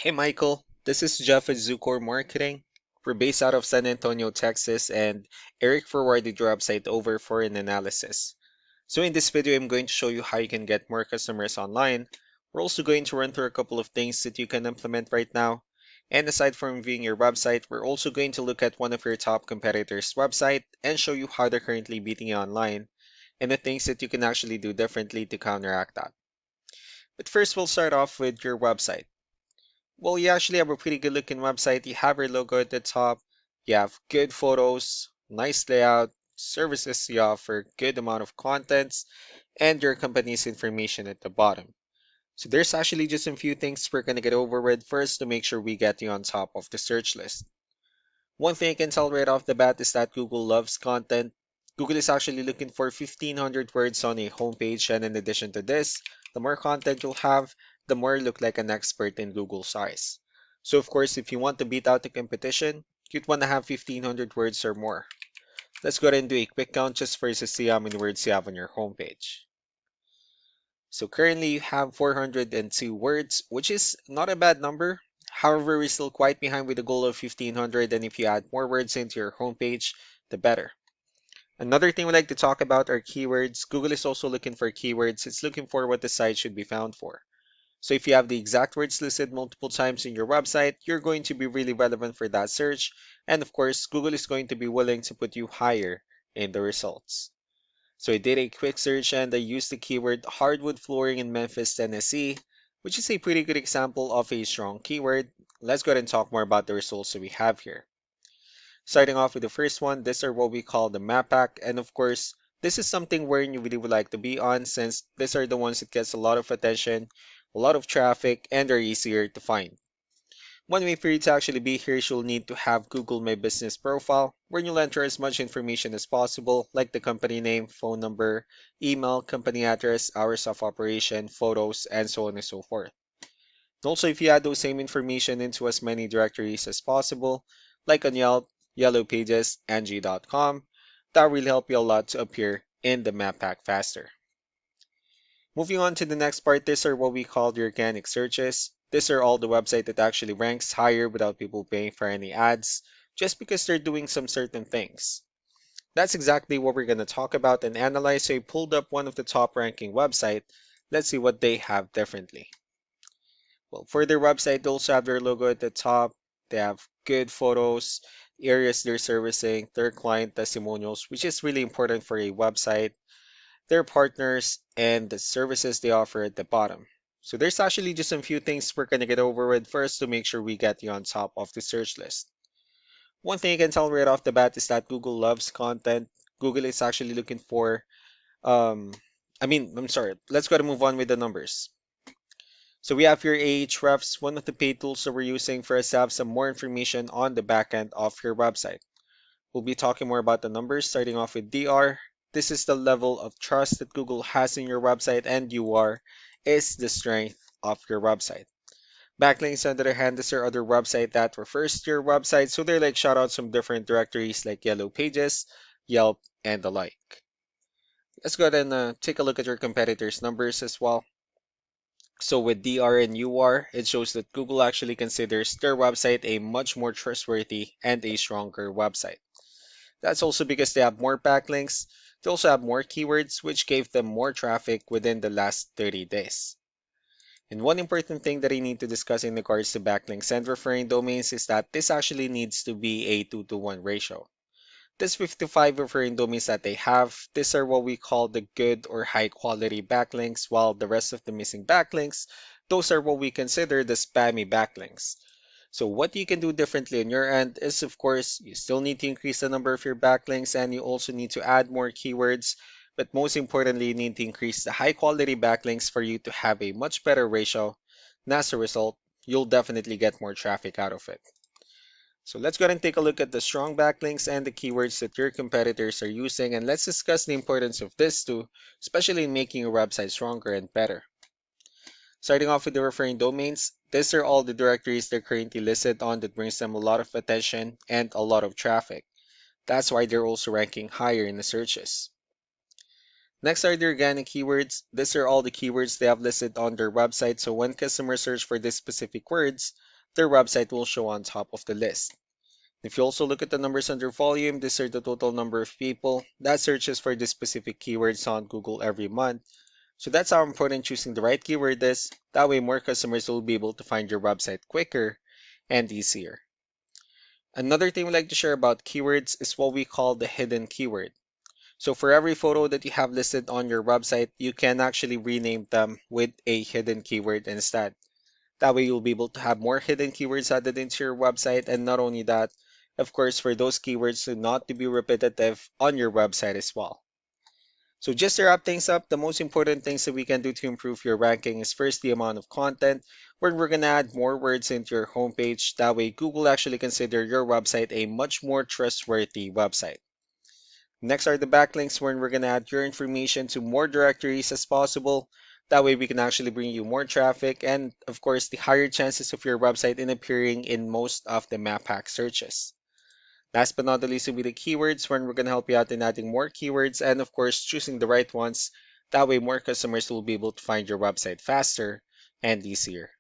Hey Michael, this is Jeff at Zucor Marketing. We're based out of San Antonio, Texas, and Eric forwarded your website over for an analysis. So in this video, I'm going to show you how you can get more customers online. We're also going to run through a couple of things that you can implement right now. And aside from viewing your website, we're also going to look at one of your top competitors' website and show you how they're currently beating you online and the things that you can actually do differently to counteract that. But first, we'll start off with your website. Well, you actually have a pretty good looking website. You have your logo at the top. You have good photos, nice layout, services you offer, good amount of contents, and your company's information at the bottom. So there's actually just a few things we're going to get over with first to make sure we get you on top of the search list. One thing I can tell right off the bat is that Google loves content. Google is actually looking for 1,500 words on a homepage, and in addition to this, the more content you'll have, the more you look like an expert in Google's eyes. So of course, if you want to beat out the competition, you'd want to have 1,500 words or more. Let's go ahead and do a quick count just for us to see how many words you have on your homepage. So currently you have 402 words, which is not a bad number. However, we're still quite behind with the goal of 1,500, and if you add more words into your homepage, the better. Another thing we like to talk about are keywords. Google is also looking for keywords. It's looking for what the site should be found for. So if you have the exact words listed multiple times in your website, you're going to be really relevant for that search. And of course, Google is going to be willing to put you higher in the results. So I did a quick search and I used the keyword hardwood flooring in Memphis, Tennessee, which is a pretty good example of a strong keyword. Let's go ahead and talk more about the results that we have here. Starting off with the first one, these are what we call the map pack. And of course, this is something where you really would like to be on since these are the ones that gets a lot of attention, a lot of traffic, and are easier to find. One way for you to actually be here is you'll need to have Google My Business profile, where you'll enter as much information as possible, like the company name, phone number, email, company address, hours of operation, photos, and so on and so forth. And also, if you add those same information into as many directories as possible, like on Yelp, Yellow Pages, Angie.com, that will help you a lot to appear in the map pack faster. Moving on to the next part, these are what we call the organic searches. These are all the website that actually ranks higher without people paying for any ads, just because they're doing some certain things. That's exactly what we're going to talk about and analyze. So I pulled up one of the top ranking website. Let's see what they have differently. Well, for their website, they also have their logo at the top. They have good photos, areas they're servicing, their client testimonials, which is really important for a website, their partners, and the services they offer at the bottom. So there's actually just a few things we're going to get over with first to make sure we get you on top of the search list. One thing you can tell right off the bat is that Google loves content. Google is actually looking for, um, I'm sorry, let's go to move on with the numbers. So we have here Ahrefs, one of the paid tools that we're using for us to have some more information on the backend of your website. We'll be talking more about the numbers, starting off with DR. This is the level of trust that Google has in your website, and UR is the strength of your website. Backlinks, on the other hand, these are other website that refers to your website, so they're like shoutouts from different directories like Yellow Pages, Yelp, and the like. Let's go ahead and take a look at your competitors' numbers as well. So with DR and UR, it shows that Google actually considers their website a much more trustworthy and a stronger website. That's also because they have more backlinks. They also have more keywords, which gave them more traffic within the last 30 days. And one important thing that I need to discuss in regards to backlinks and referring domains is that this actually needs to be a 2 to 1 ratio. This 55 referring domains that they have, these are what we call the good or high quality backlinks, while the rest of the missing backlinks, those are what we consider the spammy backlinks. So what you can do differently on your end is, of course, you still need to increase the number of your backlinks and you also need to add more keywords. But most importantly, you need to increase the high quality backlinks for you to have a much better ratio. And as a result, you'll definitely get more traffic out of it. So let's go ahead and take a look at the strong backlinks and the keywords that your competitors are using, and let's discuss the importance of this too, especially in making your website stronger and better. Starting off with the referring domains, these are all the directories they're currently listed on that brings them a lot of attention and a lot of traffic. That's why they're also ranking higher in the searches. Next are the organic keywords. These are all the keywords they have listed on their website, so when customers search for these specific words, their website will show on top of the list. If you also look at the numbers under volume, these are the total number of people that searches for this specific keywords on Google every month. So that's how important choosing the right keyword is. That way more customers will be able to find your website quicker and easier. Another thing we like to share about keywords is what we call the hidden keyword. So for every photo that you have listed on your website, you can actually rename them with a hidden keyword instead. That way you'll be able to have more hidden keywords added into your website, and not only that, of course, for those keywords to not to be repetitive on your website as well. So just to wrap things up, the most important things that we can do to improve your ranking is first the amount of content, where we're gonna add more words into your homepage. That way Google actually consider your website a much more trustworthy website. Next are the backlinks, where we're gonna add your information to more directories as possible. That way we can actually bring you more traffic and of course the higher chances of your website in appearing in most of the map hack searches. Last but not the least will be the keywords, where we're going to help you out in adding more keywords and of course choosing the right ones. That way more customers will be able to find your website faster and easier.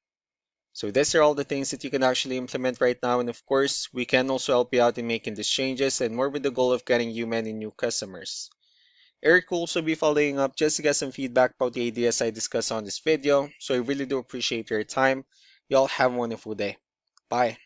So these are all the things that you can actually implement right now, and of course we can also help you out in making these changes and more with the goal of getting you many new customers. Eric will also be following up just to get some feedback about the ideas I discussed on this video, so I really do appreciate your time. Y'all have a wonderful day. Bye.